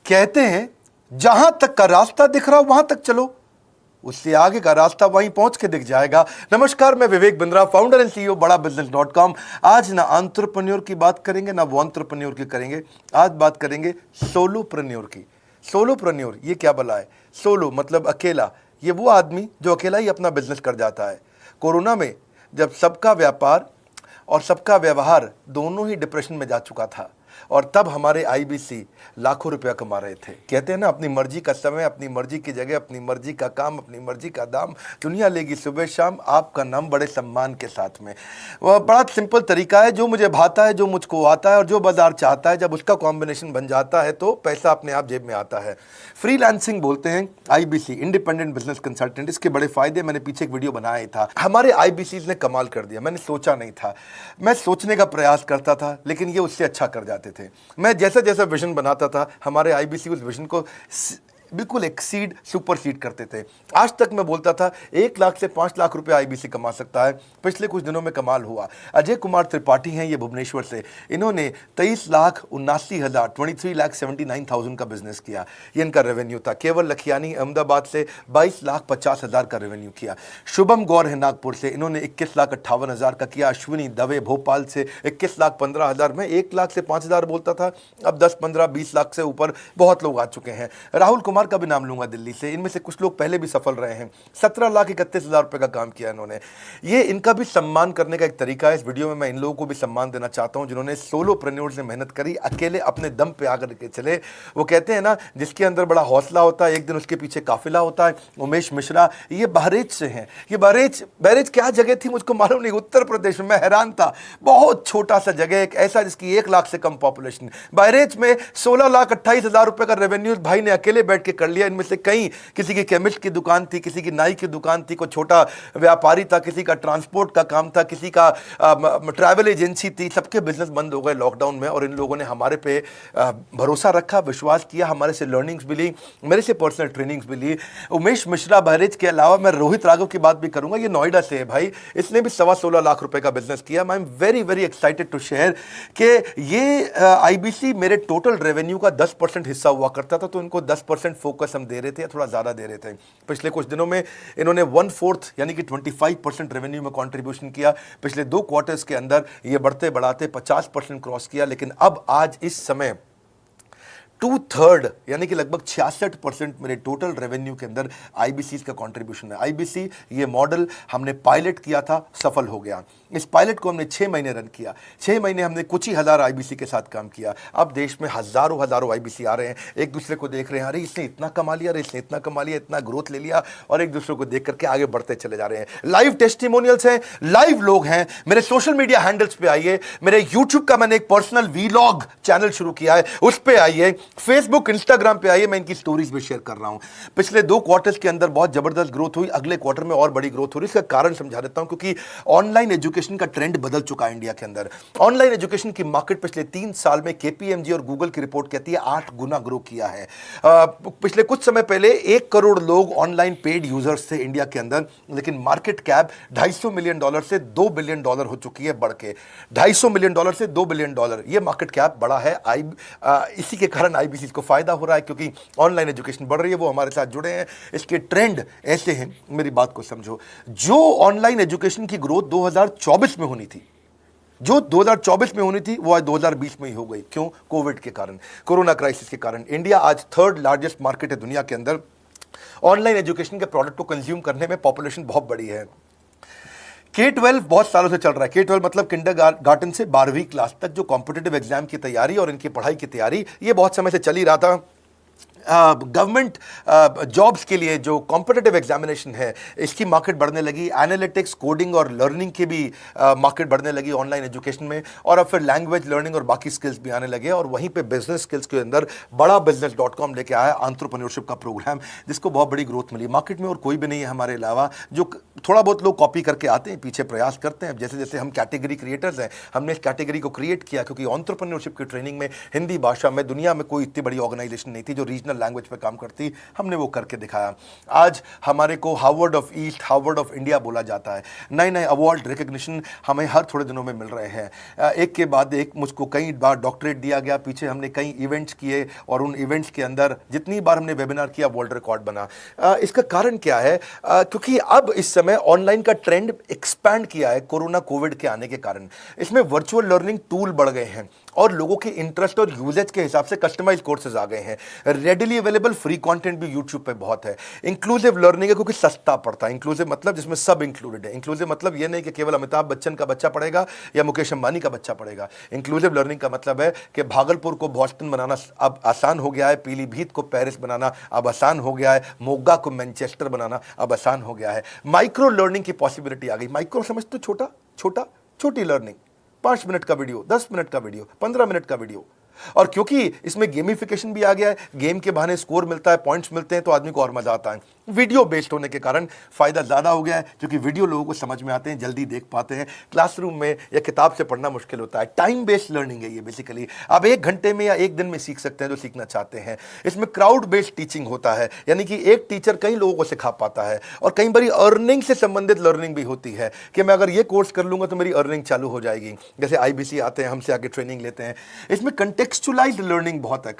कहते हैं जहां तक का रास्ता दिख रहा हो वहां तक चलो, उससे आगे का रास्ता वहीं पहुंच के दिख जाएगा। नमस्कार, मैं Vivek Bindra, founder and CEO बड़ा बिजनेस.com। आज ना एंटरप्रेन्योर की बात करेंगे ना वो एंटरप्रेन्योर की करेंगे, आज बात करेंगे सोलोप्रेन्योर की। सोलोप्रेन्योर ये क्या भला है? सोलो मतलब अकेला, ये वो आदमी जो अकेला ही अपना बिजनेस कर जाता है। कोरोना में जब सबका व्यापार और सबका व्यवहार दोनों ही डिप्रेशन में जा चुका था, और तब हमारे आईबीसी लाखों रुपया कमा रहे थे। कहते हैं ना, अपनी मर्जी का समय, अपनी मर्जी की जगह, अपनी मर्जी का काम, अपनी मर्जी का दाम, दुनिया लेगी सुबह शाम आपका नाम बड़े सम्मान के साथ में। वह बड़ा सिंपल तरीका है, जो मुझे भाता है, जो मुझको आता है और जो बाजार चाहता है, जब उसका कॉम्बिनेशन बन जाता है तो पैसा अपने आप जेब में आता है। फ्रीलांसिंग बोलते हैं आईबीसी, इंडिपेंडेंट बिजनेस कंसल्टेंट। इसके बड़े फायदे मैंने पीछे एक वीडियो बनाया था। हमारे आईबीसी ने कमाल कर दिया, मैंने सोचा नहीं था। मैं सोचने का प्रयास करता था लेकिन ये उससे अच्छा कर जाते थे। मैं जैसा जैसा विजन बनाता था, हमारे आईबीसी उस विजन को बिल्कुल एक्सीड, सुपरसीड करते थे। आज तक मैं बोलता था 1 लाख से 5 लाख रुपए आईबीसी कमा सकता है। पिछले कुछ दिनों में कमाल हुआ। अजय कुमार त्रिपाठी हैं ये भुवनेश्वर से, इन्होंने 23,79,000 23,79,000 का बिजनेस किया। ये इनका रेवेन्यू था। केवल लखियानी अहमदाबाद से 22,50,000 का रेवेन्यू किया। शुभम गौर है नागपुर से, इन्होंने 21,58,000 का किया। अश्विनी दवे भोपाल से 21,15,000। मैं 1 लाख से 5,000 बोलता था, अब 10, 15, 20 लाख से ऊपर बहुत लोग आ चुके हैं। राहुल कुमार का भी नाम लूंगा दिल्ली से, इनमें से कुछ लोग पहले भी सफल रहे हैं। 17,31,000 रुपए का काम किया इन्होंने। ये इनका भी सम्मान करने का एक तरीका है। इस वीडियो में मैं इन लोगों को भी सम्मान देना चाहता हूं जिन्होंने सोलोप्रेन्योर से मेहनत करी, अकेले अपने दम पे आकर के चले। वो कहते हैं ना, जिसके अंदर बड़ा हौसला होता है एक दिन उसके पीछे काफिला होता है। उमेश मिश्रा ये बहरेच से हैं। ये बहरेच क्या जगह थी मुझको मालूम नहीं, उत्तर प्रदेश में। मैं हैरान था, बहुत छोटा सा जगह, एक ऐसा जिसकी 1 लाख से कम पॉपुलेशन। बहरेच में 16,28,000 रुपए का रेवेन्यू भाई ने अकेले बैठ के कर लिया। इनमें से कई, किसी की केमिस्ट की दुकान थी, किसी की नाई की दुकान थी, कोई छोटा व्यापारी था, किसी का ट्रांसपोर्ट का काम था, किसी का ट्रैवल एजेंसी थी। सबके बिजनेस बंद हो गए लॉकडाउन में, और इन लोगों ने हमारे पे भरोसा रखा, विश्वास किया, हमारे से लर्निंग्स भी ली, मेरे से पर्सनल ट्रेनिंग्स भी ली। उमेश मिश्रा बहरेच के अलावा मैं रोहित राघव की बात भी करूंगा, ये नोएडा से है भाई, इसने भी 16.25 लाख रुपए का बिजनेस किया। I am very very excited to share कि ये आईबीसी मेरे टोटल रेवेन्यू का 10% हिस्सा हुआ करता था, तो इनको 10% फोकस हम दे रहे थे, या थोड़ा ज़्यादा दे रहे थे। पिछले कुछ दिनों में इन्होंने 1/4 यानी कि 25% रेवेन्यू में कंट्रीब्यूशन किया। पिछले 2 क्वार्टर्स के अंदर ये बढ़ते बढ़ाते 50% क्रॉस किया। लेकिन अब आज इस समय 2/3 यानी कि लगभग 66% मेरे टोटल रेवेन्यू के अंदर आईबीसी का कंट्रीब्यूशन है। आईबीसी ये मॉडल हमने पायलट किया था, सफल हो गया। इस पायलट को हमने 6 महीने रन किया। 6 महीने हमने कुछ ही हज़ार आईबीसी के साथ काम किया। अब देश में हजारों आईबीसी आ रहे हैं, एक दूसरे को देख रहे हैं, अरे इसने इतना कमा लिया, अरे इसने इतना कमा लिया, इतना ग्रोथ ले लिया, और एक दूसरे को देख करके आगे बढ़ते चले जा रहे हैं। लाइव टेस्टिमोनियल्स हैं, लाइव लोग हैं। मेरे सोशल मीडिया हैंडल्स पे आइए, मेरे यूट्यूब का मैंने एक पर्सनल वीलॉग चैनल शुरू किया है, उस पर आइए, फेसबुक इंस्टाग्राम पे आइए, मैं इनकी स्टोरीज में शेयर कर रहा हूं। पिछले 2 क्वार्टर्स के अंदर बहुत जबरदस्त ग्रोथ हुई, अगले क्वार्टर में और बड़ी ग्रोथ हो रही है। इसका कारण समझा देता हूं, क्योंकि ऑनलाइन एजुकेशन का ट्रेंड बदल चुका है इंडिया के अंदर। ऑनलाइन एजुकेशन की मार्केट पिछले 3 साल में केपीएमजी और गूगल की रिपोर्ट कहती है 8 गुना ग्रो किया है। पिछले कुछ समय पहले 1 करोड़ लोग ऑनलाइन पेड यूजर्स थे इंडिया के अंदर, लेकिन मार्केट कैप $250 मिलियन से $2 बिलियन हो चुकी है, बढ़ के $250 मिलियन से $2 बिलियन। ये मार्केट कैप बड़ा है। इसी के कारण आईबीसी को फायदा हो रहा है, क्योंकि ऑनलाइन एजुकेशन बढ़ रही है, वो हमारे साथ जुड़े हैं। इसके ट्रेंड ऐसे हैं, मेरी बात को समझो। जो ऑनलाइन एजुकेशन की ग्रोथ 2024 में होनी थी, जो 2024 में होनी थी, वो आज 2020 में ही हो गई। क्यों? कोविड के कारण, कोरोना क्राइसिस के कारण। इंडिया आज 3rd लार्जेस्ट मार्केट है दुनिया के अंदर। ऑनलाइन एजुकेशन के प्रोडक्ट को कंज्यूम करने में पॉपुलेशन बहुत बड़ी है। K-12 बहुत सालों से चल रहा है। K-12 मतलब किंडरगार्टन से 12वीं क्लास तक जो कॉम्पिटिटिव एग्जाम की तैयारी और इनकी पढ़ाई की तैयारी, ये बहुत समय से चल ही रहा था। गवर्नमेंट जॉब्स के लिए जो कॉम्पिटिटिव एग्जामिनेशन है, इसकी मार्केट बढ़ने लगी। एनालिटिक्स, कोडिंग और लर्निंग की भी मार्केट बढ़ने लगी ऑनलाइन एजुकेशन में। और अब फिर लैंग्वेज लर्निंग और बाकी स्किल्स भी आने लगे। और वहीं पे बिजनेस स्किल्स के अंदर बड़ा बिजनेस.com लेके आया एंटरप्रेन्योरशिप का प्रोग्राम, जिसको बहुत बड़ी ग्रोथ मिली मार्केट में। और कोई भी नहीं है हमारे अलावा, जो थोड़ा बहुत लोग कॉपी करके आते हैं, पीछे प्रयास करते हैं। जैसे जैसे हम कैटेगरी क्रिएटर्स हैं, हमने इस कैटेगरी को क्रिएट किया, क्योंकि एंटरप्रेन्योरशिप की ट्रेनिंग में हिंदी भाषा में दुनिया में कोई इतनी बड़ी ऑर्गेनाइजेशन नहीं थी जो रीजनल रीजनल लैंग्वेज पे काम करती, हमने वो करके दिखाया। आज हमारे को Harvard of east, Harvard of India बोला जाता है। नए नए अवार्ड रिकग्निशन हमें हर थोड़े दिनों में मिल रहे हैं। एक के बाद एक मुझको कई बार डॉक्टरेट दिया गया। पीछे हमने कई इवेंट्स किए और उन इवेंट्स के अंदर जितनी बार हमने वेबिनार किया वर्ल्ड रिकॉर्ड बना। इसका कारण क्या है? क्योंकि अब इस समय ऑनलाइन का ट्रेंड एक्सपैंड किया है कोरोना कोविड के आने के कारण। इसमें वर्चुअल लर्निंग टूल बढ़ गए हैं और लोगों के इंटरेस्ट और यूजेज के हिसाब से कस्टमाइज कोर्सेज आ गए हैं। रेडिली अवेलेबल फ्री कंटेंट भी यूट्यूब पे बहुत है। इंक्लूसिव लर्निंग है क्योंकि सस्ता पड़ता है। इंक्लूसिव मतलब जिसमें सब इंक्लूडेड है। इंक्लूसिव मतलब ये नहीं कि केवल अमिताभ बच्चन का बच्चा पढ़ेगा या मुकेश अंबानी का बच्चा पढ़ेगा। इंक्लूसिव लर्निंग का मतलब है कि भागलपुर को बॉस्टन बनाना अब आसान हो गया है, पीलीभीत को पेरिस बनाना अब आसान हो गया है, मोगा को मैनचेस्टर बनाना अब आसान हो गया है। माइक्रो लर्निंग की पॉसिबिलिटी आ गई। माइक्रो समझ तो छोटा छोटा, छोटी लर्निंग, 5 मिनट का वीडियो, 10 मिनट का वीडियो, 15 मिनट का वीडियो। और क्योंकि इसमें गेमिफिकेशन भी आ गया है, गेम के बहाने स्कोर मिलता है, पॉइंट्स मिलते हैं, तो आदमी को और मजा आता है। वीडियो बेस्ड होने के कारण फायदा ज्यादा हो गया है क्योंकि वीडियो लोगों को समझ में आते हैं, जल्दी देख पाते हैं। क्लासरूम में या किताब से पढ़ना मुश्किल होता है। टाइम बेस्ड लर्निंग है ये बेसिकली। आप 1 घंटे में या 1 दिन में सीख सकते हैं जो सीखना चाहते हैं। इसमें क्राउड बेस्ड टीचिंग होता है, यानी कि एक टीचर कई लोगों को सिखा पाता है। और कई बार अर्निंग से संबंधित लर्निंग भी होती है कि मैं अगर ये कोर्स कर लूंगा तो मेरी अर्निंग चालू हो जाएगी। जैसे IBC आते हैं, हमसे आके ट्रेनिंग लेते हैं। इसमें कंटेक्चुअलाइज्ड लर्निंग बहुत है।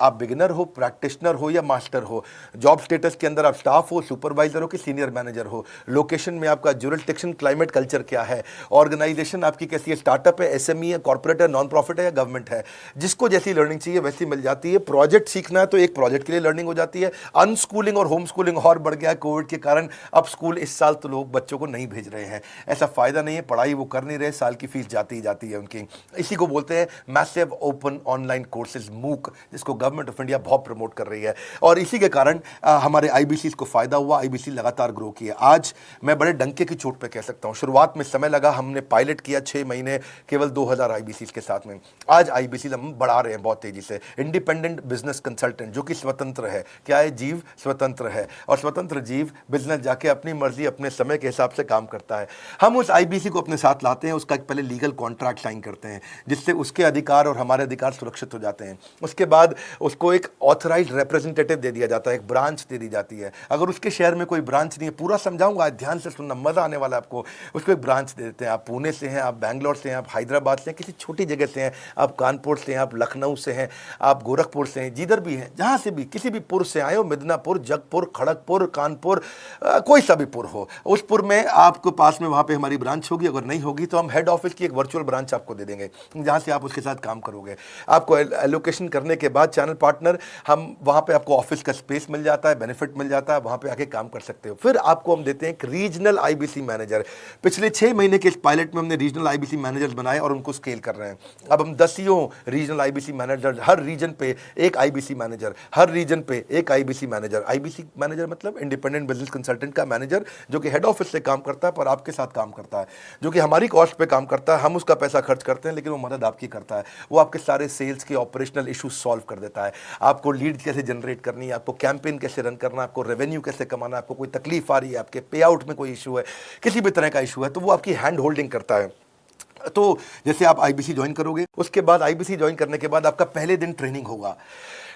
आप बिगिनर हो, प्रैक्टिशनर हो या मास्टर हो, जॉब स्टेटस के अंदर आप स्टाफ हो, सुपरवाइजर हो कि सीनियर मैनेजर हो, लोकेशन में आपका जुरिस्डिक्शन, क्लाइमेट, कल्चर क्या है, ऑर्गेनाइजेशन आपकी कैसी है, स्टार्टअप है, SME है, कॉर्पोरेट है, नॉन प्रॉफिट है या गवर्नमेंट है, जिसको जैसी लर्निंग चाहिए वैसी मिल जाती है। प्रोजेक्ट सीखना है तो एक प्रोजेक्ट के लिए लर्निंग हो जाती है। अनस्कूलिंग और होम स्कूलिंग और बढ़ गया है कोविड के कारण। अब स्कूल इस साल तो लोग बच्चों को नहीं भेज रहे हैं। ऐसा फायदा नहीं है, पढ़ाई वो कर नहीं रहे, साल की फीस जाती ही जाती है उनकी। इसी को बोलते हैं massive open online courses, MOOC, जिसको गवर्नमेंट ऑफ इंडिया बहुत प्रमोट कर रही है। और इसी के कारण हमारे IBC को फायदा हुआ। IBC लगातार ग्रो किया। आज मैं बड़े डंके की चोट पे कह सकता हूं, शुरुआत में समय लगा, हमने पायलट किया 6 महीने केवल 2000 IBC के साथ में। आज IBC हम बढ़ा रहे हैं बहुत तेजी से। इंडिपेंडेंट बिजनेस कंसल्टेंट जो कि स्वतंत्र है। क्या है? जीव स्वतंत्र है और स्वतंत्र जीव बिजनेस जाके अपनी मर्जी अपने समय के हिसाब से काम करता है। हम उस IBC को अपने साथ लाते हैं, उसका एक पहले लीगल कॉन्ट्रैक्ट साइन करते हैं जिससे उसके अधिकार और हमारे अधिकार सुरक्षित हो जाते हैं। उसके बाद उसको एक ऑथराइज्ड रिप्रेजेंटेटिव दे दिया जाता है, एक ब्रांच दे दी जाती है। अगर उसके शहर में कोई ब्रांच नहीं है, पूरा समझाऊंगा, ध्यान से सुनना, मजा आने वाला है आपको। उसको एक ब्रांच दे देते हैं। आप पुणे से हैं, आप बैंगलोर से हैं, आप हैदराबाद से हैं, किसी छोटी जगह से हैं, आप कानपुर से हैं, आप लखनऊ से हैं, आप गोरखपुर से हैं, जिधर भी हैं, जहां से भी किसी भी पुर से आए हो, मिदनापुर, जगपुर, खड़गपुर, कानपुर, कोई सा भी पुर हो, उस पुर में आपको पास में वहां पे हमारी ब्रांच होगी। अगर नहीं होगी तो हम हेड ऑफिस की एक वर्चुअल ब्रांच आपको दे देंगे जहां से आप उसके साथ काम करोगे। आपको एलोकेशन करने के बाद चैनल पार्टनर, हम वहां पे आपको ऑफिस का स्पेस मिल जाता है, बेनिफिट मिल जाता है, वहां पे आके काम कर सकते हो। फिर आपको हम देते हैं एक रीजनल IBC मैनेजर। पिछले 6 महीने के इस पायलट में हमने रीजनल IBC मैनेजर्स बनाए और उनको स्केल कर रहे हैं। अब हम 10 रीजनल IBC मैनेजर, हर रीजन पे एक IBC मैनेजर, हर रीजन पे एक IBC मैनेजर। IBC मैनेजर मतलब इंडिपेंडेंट बिजनेस कंसल्टेंट का मैनेजर, जो कि हेड ऑफिस से काम करता है पर आपके साथ काम करता है, जो कि हमारी कॉस्ट पे काम करता है। हम उसका पैसा खर्च करते हैं लेकिन वो मदद आपकी करता है। वो आपके सारे सेल्स के ऑपरेशनल इशू सॉल्व कर देता है। आपको लीड कैसे जनरेट करनी है, आपको कैंपेन कैसे रन करना है, आपको रेवेन्यू कैसे कमाना है, आपको कोई तकलीफ आ रही है, आपके पे आउट में कोई इशू है, किसी भी तरह का इशू है, तो वो आपकी हैंड होल्डिंग करता है। तो जैसे आप IBC ज्वाइन करोगे, उसके बाद IBC ज्वाइन करने के बाद आपका पहले दिन ट्रेनिंग होगा।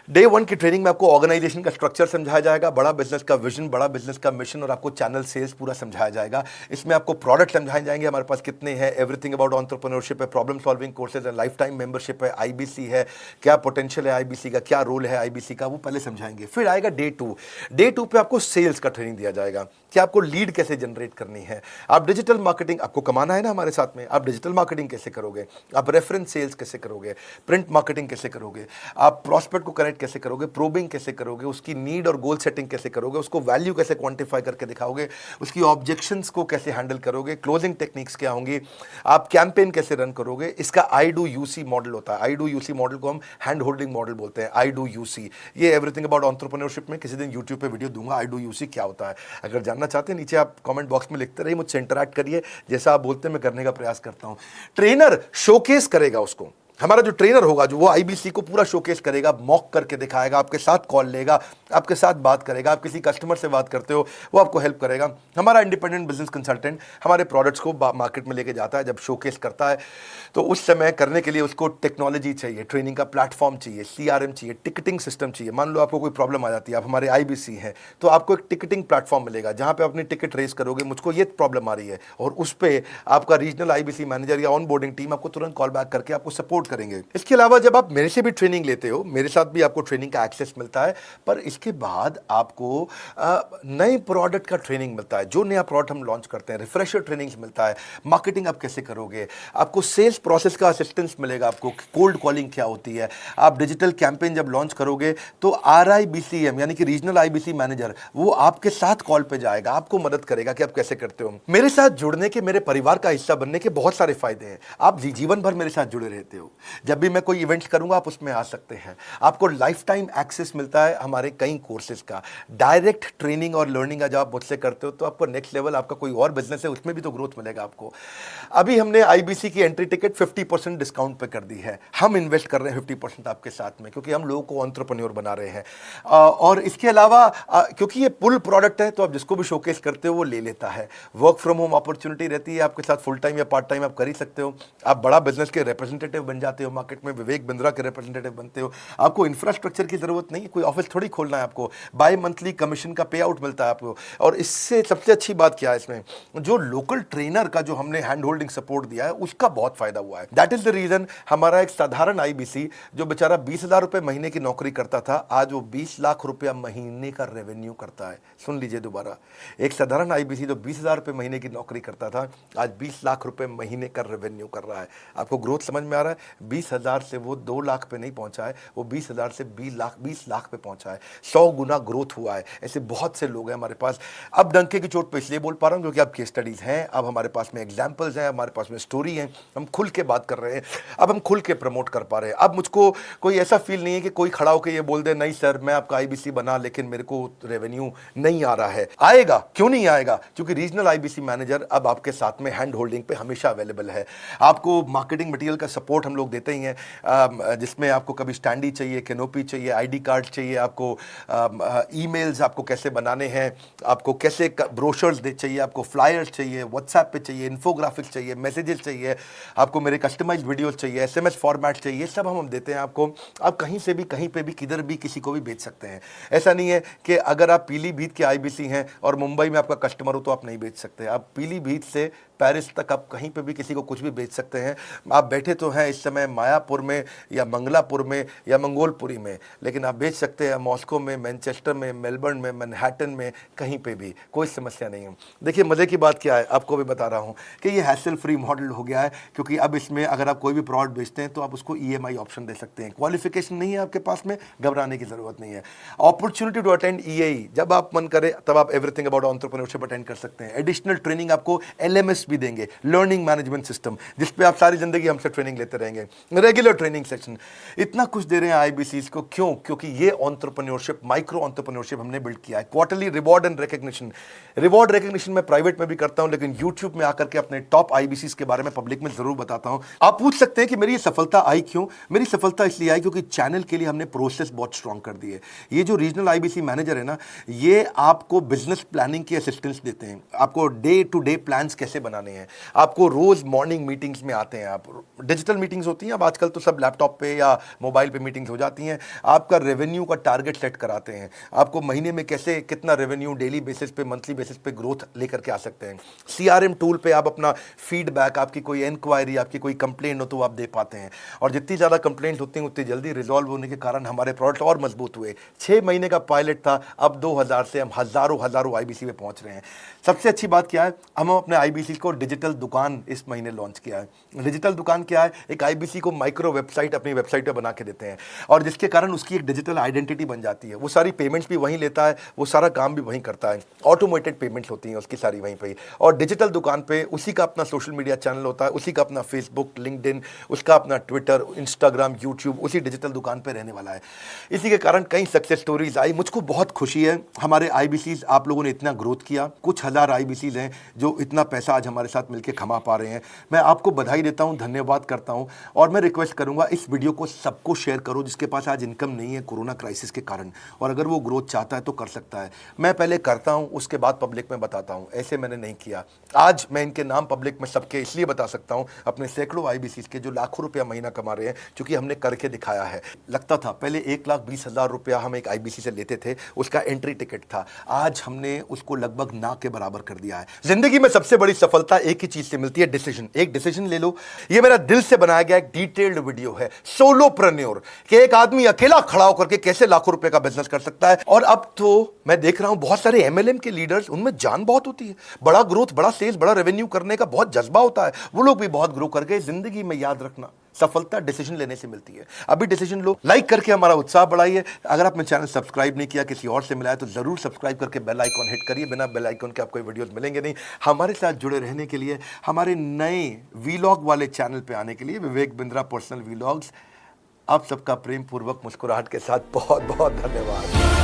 डे 1 की ट्रेनिंग में आपको ऑर्गेनाइजेशन का स्ट्रक्चर समझाया जाएगा, बड़ा बिजनेस का विजन, बड़ा बिजनेस का मिशन और आपको चैनल सेल्स पूरा समझाया जाएगा। इसमें आपको प्रोडक्ट समझाए जाएंगे, हमारे पास कितने हैं, एवरीथिंग अबाउट एंटरप्रेन्योरशिप है, प्रॉब्लम सॉल्विंग कोर्सेज है, लाइफ टाइम मेंबरशिप है, IBC है, क्या पोटेंशियल है IBC का, क्या रोल है IBC का, वो पहले समझाएंगे। फिर आएगा डे 2। डे 2 पे आपको सेल्स का ट्रेनिंग दिया जाएगा कि आपको लीड कैसे जनरेट करनी है। आप डिजिटल मार्केटिंग, आपको कमाना है ना हमारे साथ में, आप डिजिटल मार्केटिंग कैसे करोगे, आप रेफरेंस सेल्स कैसे करोगे, प्रिंट मार्केटिंग कैसे करोगे, आप प्रॉस्पेक्ट को कनेक्ट कैसे करोगे, प्रोबिंग कैसे करोगे, उसकी नीड और गोल सेटिंग कैसे करोगे, उसको वैल्यू कैसे क्वांटिफाई करके दिखाओगे, उसकी ऑब्जेक्शंस को कैसे हैंडल करोगे, क्लोजिंग टेक्निक्स क्या होंगी, आप कैंपेन कैसे रन करोगे। इसका I do UC मॉडल होता है। I do UC मॉडल को हम हैंड होल्डिंग मॉडल बोलते हैं। I do UC, ये एवरीथिंग अबाउट एंटरप्रेन्योरशिप में किसी दिन यूट्यूब पे वीडियो दूंगा। I do UC क्या होता है, अगर जानना चाहते हैं नीचे आप कमेंट बॉक्स में लिखते रहिए, मुझसे इंटरैक्ट करिए, जैसा आप बोलते हैं मैं करने का प्रयास करता हूं। ट्रेनर शोकेस करेगा उसको हमारा जो ट्रेनर होगा जो वो आईबीसी को पूरा शोकेस करेगा, मॉक करके दिखाएगा, आपके साथ कॉल लेगा, आपके साथ बात करेगा, आप किसी कस्टमर से बात करते हो वो आपको हेल्प करेगा। हमारा इंडिपेंडेंट बिजनेस कंसल्टेंट हमारे प्रोडक्ट्स को मार्केट में लेके जाता है, जब शोकेस करता है तो उस समय करने के लिए उसको टेक्नोलॉजी चाहिए, ट्रेनिंग का प्लेटफॉर्म चाहिए, सीआरएम चाहिए, टिकटिंग सिस्टम चाहिए। मान लो आपको कोई प्रॉब्लम आ जाती है, आप हमारे आईबीसी हैं, तो आपको एक टिकटिंग प्लेटफॉर्म मिलेगा जहां पे अपनी टिकट रेस करोगे, मुझको ये प्रॉब्लम आ रही है, और उस पर आपका रीजनल आईबीसी मैनेजर या ऑन बोर्डिंग टीम आपको तुरंत कॉल बैक करके आपको सपोर्ट करेंगे। इसके अलावा जब आप मेरे से भी ट्रेनिंग लेते हो, मेरे साथ भी आपको ट्रेनिंग का एक्सेस मिलता है, पर इसके बाद आपको नए प्रोडक्ट का ट्रेनिंग मिलता है। जो नया प्रोडक्ट हम लॉन्च करते हैं, रिफ्रेशर ट्रेनिंग मिलता है, मार्केटिंग आप कैसे करोगे, आपको सेल्स प्रोसेस का असिस्टेंस मिलेगा, आपको कोल्ड कॉलिंग क्या होती है, आप डिजिटल कैंपेन जब लॉन्च करोगे तो आरआईबीसीएम यानी कि रीजनल आईबीसी मैनेजर वो आपके साथ कॉल पे जाएगा, आपको मदद करेगा कि आप कैसे करते हो। मेरे साथ जुड़ने के, मेरे परिवार का हिस्सा बनने के बहुत सारे फायदे हैं। आप जीवन भर मेरे साथ जुड़े रहते हो, जब भी मैं कोई इवेंट्स करूंगा आप उसमें आ सकते हैं। आपको लाइफ टाइम एक्सेस मिलता है हमारे कई कोर्सेज का, डायरेक्ट ट्रेनिंग और लर्निंग जब आप मुझसे करते हो तो आपको नेक्स्ट लेवल, आपका कोई और बिजनेस है उसमें भी तो ग्रोथ मिलेगा आपको। अभी हमने आईबीसी की एंट्री टिकट 50% डिस्काउंट पे कर दी है। हम इन्वेस्ट कर रहे हैं 50% आपके साथ में, क्योंकि हम लोगों को एंटरप्रेन्योर बना रहे हैं। और इसके अलावा क्योंकि ये पुल प्रोडक्ट है तो आप जिसको भी शोकेस करते हो वो ले लेता है। वर्क फ्रॉम होम अपॉर्चुनिटी रहती है आपके साथ, फुल टाइम या पार्ट टाइम आप कर ही सकते हो। आप बड़ा बिजनेस के रिप्रेजेंटेटिव बन जाते हो, मार्केट में विवेक बिंद्रा के रिप्रेजेंटेटिव बनते हो। आपको इंफ्रास्ट्रक्चर की जरूरत नहीं है, कोई ऑफिस थोड़ी खोलना है आपको, बाय मंथली कमीशन का पे आउट मिलता है आपको। और इससे सबसे अच्छी बात क्या है इसमें, जो लोकल ट्रेनर का जो हमने हैंड होल्डिंग सपोर्ट दिया है उसका बहुत फायदा हुआ है। दैट इज द रीजन हमारा एक साधारण आईबीसी जो बेचारा 20,000 रुपए महीने की नौकरी करता था, आज वो 20 लाख रुपया महीने का रेवेन्यू करता है। सुन लीजिए दोबारा, एक साधारण आईबीसी जो 20,000 रुपए महीने की नौकरी करता था, आज 20 लाख रुपए महीने का रेवेन्यू कर रहा है। आपको ग्रोथ समझ में आ रहा है? 20,000 से वो 2 लाख पे नहीं पहुंचा है, वो 20,000 से 20 लाख पे पहुंचा है। 100 गुना ग्रोथ हुआ है। ऐसे बहुत से लोग हैं हमारे पास। अब डंके की चोट पे इसलिए बोल पा रहा हूं क्योंकि अब केस स्टडीज हैं, अब हमारे पास में एग्जांपल्स हैं, हमारे पास में स्टोरी है, हम खुल के बात कर रहे हैं, अब हम खुल के प्रमोट कर पा रहे हैं। अब मुझको कोई ऐसा फील नहीं है कि कोई खड़ा होकर ये बोल दे नहीं सर मैं आपका आईबीसी बना लेकिन मेरे को रेवेन्यू नहीं आ रहा है। आएगा, क्यों नहीं आएगा? क्योंकि रीजनल आईबीसी मैनेजर अब आपके साथ में हैंड होल्डिंग पे हमेशा अवेलेबल है। आपको मार्केटिंग मटेरियल का सपोर्ट हम लोग देते ही हैं, जिसमें आपको कभी स्टैंडी चाहिए, कैनोपी चाहिए, आईडी कार्ड चाहिए, आपको ईमेल्स आपको कैसे बनाने हैं, आपको कैसे ब्रोशर्स चाहिए, आपको फ्लायर्स चाहिए, व्हाट्सएप पे चाहिए, इन्फोग्राफिक्स चाहिए, मैसेजेस चाहिए, आपको मेरे कस्टमाइज्ड वीडियोस चाहिए, एसएमएस फॉर्मेट चाहिए, सब हम देते हैं आपको। आप कहीं से भी, कहीं पे भी, किधर भी किसी को भी बेच सकते हैं। ऐसा नहीं है कि अगर आप पीलीभीत के आईबीसी हैं और मुंबई में आपका कस्टमर हो तो आप नहीं बेच सकते। आप पीलीभीत से पेरिस तक आप कहीं पे भी किसी को कुछ भी बेच सकते हैं। आप बैठे तो हैं इस समय मायापुर में या मंगलापुर में या मंगोलपुरी में, लेकिन आप बेच सकते हैं मॉस्को में, मैनचेस्टर में, मेलबर्न में, मैनहट्टन में, कहीं पे भी, कोई समस्या नहीं है। देखिए मज़े की बात क्या है, आपको भी बता रहा हूँ कि ये हैसल फ्री मॉडल हो गया है, क्योंकि अब इसमें अगर आप कोई भी प्रोडक्ट बेचते हैं तो आप उसको ईएमआई ऑप्शन दे सकते हैं। क्वालिफिकेशन नहीं है आपके पास में, घबराने की जरूरत नहीं है। अपॉर्चुनिटी टू अटेंड ईएई, जब आप मन करे तब आप एवरीथिंग अबाउट एंटरप्रेन्योरशिप अटेंड कर सकते हैं। एडिशनल ट्रेनिंग आपको एलएमएस भी देंगे, लर्निंग मैनेजमेंट सिस्टम, जिस पे आप सारी जिंदगी हमसे ट्रेनिंग लेते रहेंगे, रेगुलर ट्रेनिंग सेशन, इतना कुछ दे रहे हैं आईबीसीज को। क्यों? क्योंकि ये एंटरप्रेन्योरशिप, माइक्रो एंटरप्रेन्योरशिप हमने बिल्ड किया है। Quarterly reward and recognition, reward recognition मैं प्राइवेट में भी करता हूं, लेकिन यूट्यूब में आकर के अपने टॉप आईबीसीज के बारे में पब्लिक में जरूर बताता हूं। आप पूछ सकते हैं कि मेरी ये सफलता आई क्यों? मेरी सफलता इसलिए आई क्योंकि चैनल के लिए हमने प्रोसेस बहुत स्ट्रांग कर दी है। ये जो रीजनल आईबीसी मैनेजर है ना, ये आपको बिजनेस प्लानिंग की असिस्टेंस देते हैं, आपको डे टू डे प्लान्स कैसे बनाने हैं, आपको रोज मॉर्निंग मीटिंग्स में आते हैं। आप डिजिटल मीटिंग्स होती हैं, अब आजकल तो सब लैपटॉप पे या मोबाइल पे मीटिंग्स हो जाती हैं। आपका रेवेन्यू का टारगेट सेट कराते हैं, आपको महीने में कैसे कितना रेवेन्यू डेली बेसिस पे, मंथली बेसिस पे ग्रोथ लेकर के आ सकते हैं। सीआरएम टूल पे आप अपना फीडबैक, आपकी कोई इंक्वायरी, आपकी कोई कंप्लेंट हो तो आप दे पाते हैं, और जितनी ज़्यादा कंप्लेंट होती हैं उतनी जल्दी रिजॉल्व होने के कारण हमारे प्रोडक्ट और मजबूत हुए। 6 महीने का पायलट था, अब 2000 से हम हज़ारों आईबीसी में पहुंच रहे हैं। सबसे अच्छी बात क्या है, हम अपने आईबीसी को डिजिटल दुकान इस महीने लॉन्च किया है। डिजिटल दुकान क्या है? एक आईबीसी को माइक्रो वेबसाइट अपनी वेबसाइट पे बना के देते हैं, और जिसके कारण उसकी एक डिजिटल आइडेंटिटी बन जाती है। वो सारी पेमेंट्स भी वहीं लेता है, वो सारा काम भी वहीं करता है, ऑटोमेटेड पेमेंट्स होती हैं उसकी सारी वहीं पे। और डिजिटल दुकान पे उसी का अपना सोशल मीडिया चैनल होता है, उसी का अपना फेसबुक, लिंक्डइन, उसका अपना ट्विटर, इंस्टाग्राम, यूट्यूब उसी डिजिटल दुकान पे रहने वाला है। इसी के कारण कई सक्सेस स्टोरीज आई। मुझको बहुत खुशी है, हमारे आईबीसीज आप लोगों ने इतना ग्रोथ किया। कुछ हज़ार आईबीसीज हैं जो इतना पैसा आज हमारे हमारे साथ मिलकर खमा पा रहे हैं। मैं आपको बधाई देता हूं, धन्यवाद करता हूं और मैं रिक्वेस्ट करूंगा इस वीडियो को सबको शेयर करो जिसके पास आज इनकम नहीं है कोरोना क्राइसिस के कारण, और अगर वो ग्रोथ चाहता है तो कर सकता है। मैं पहले करता हूं, उसके बाद पब्लिक में बताता हूं, ऐसे मैंने नहीं किया। आज मैं इनके नाम पब्लिक में सबके इसलिए बता सकता हूं, अपने सैकड़ों आईबीसी के जो लाखों रुपया महीना कमा रहे हैं, क्योंकि हमने करके दिखाया है। लगता था पहले 1,20,000 रुपया हम एक आईबीसी से लेते थे, उसका एंट्री टिकट था, आज हमने उसको लगभग ना के बराबर कर दिया है। जिंदगी में सबसे बड़ी सफलता एक ही चीज से मिलती है, डिसीजन। एक डिसीजन ले लो। ये मेरा दिल से बनाया गया एक डिटेल्ड वीडियो है, सोलोप्रेन्योर, कि एक आदमी अकेला खड़ा होकर के कैसे लाखों रुपए का बिजनेस कर सकता है। और अब तो मैं देख रहा हूं बहुत सारे एमएलएम के लीडर्स, उनमें जान बहुत होती है, बड़ा ग्रोथ, बड़ा सेल्स, बड़ा रेवेन्यू करने का बहुत जज्बा होता है, वो लोग भी बहुत ग्रो कर गए। जिंदगी में याद रखना, सफलता डिसीजन लेने से मिलती है। अभी डिसीजन लो, लाइक करके हमारा उत्साह बढ़ाइए। अगर आपने चैनल सब्सक्राइब नहीं किया, किसी और से मिला है, तो जरूर सब्सक्राइब करके बेल आइकॉन हिट करिए। बिना बेल आइकॉन के आपको वीडियोस मिलेंगे नहीं। हमारे साथ जुड़े रहने के लिए, हमारे नए वीलॉग वाले चैनल पे आने के लिए, विवेक बिंद्रा पर्सनल वीलॉग्स, आप सबका प्रेम पूर्वक मुस्कुराहट के साथ बहुत बहुत धन्यवाद।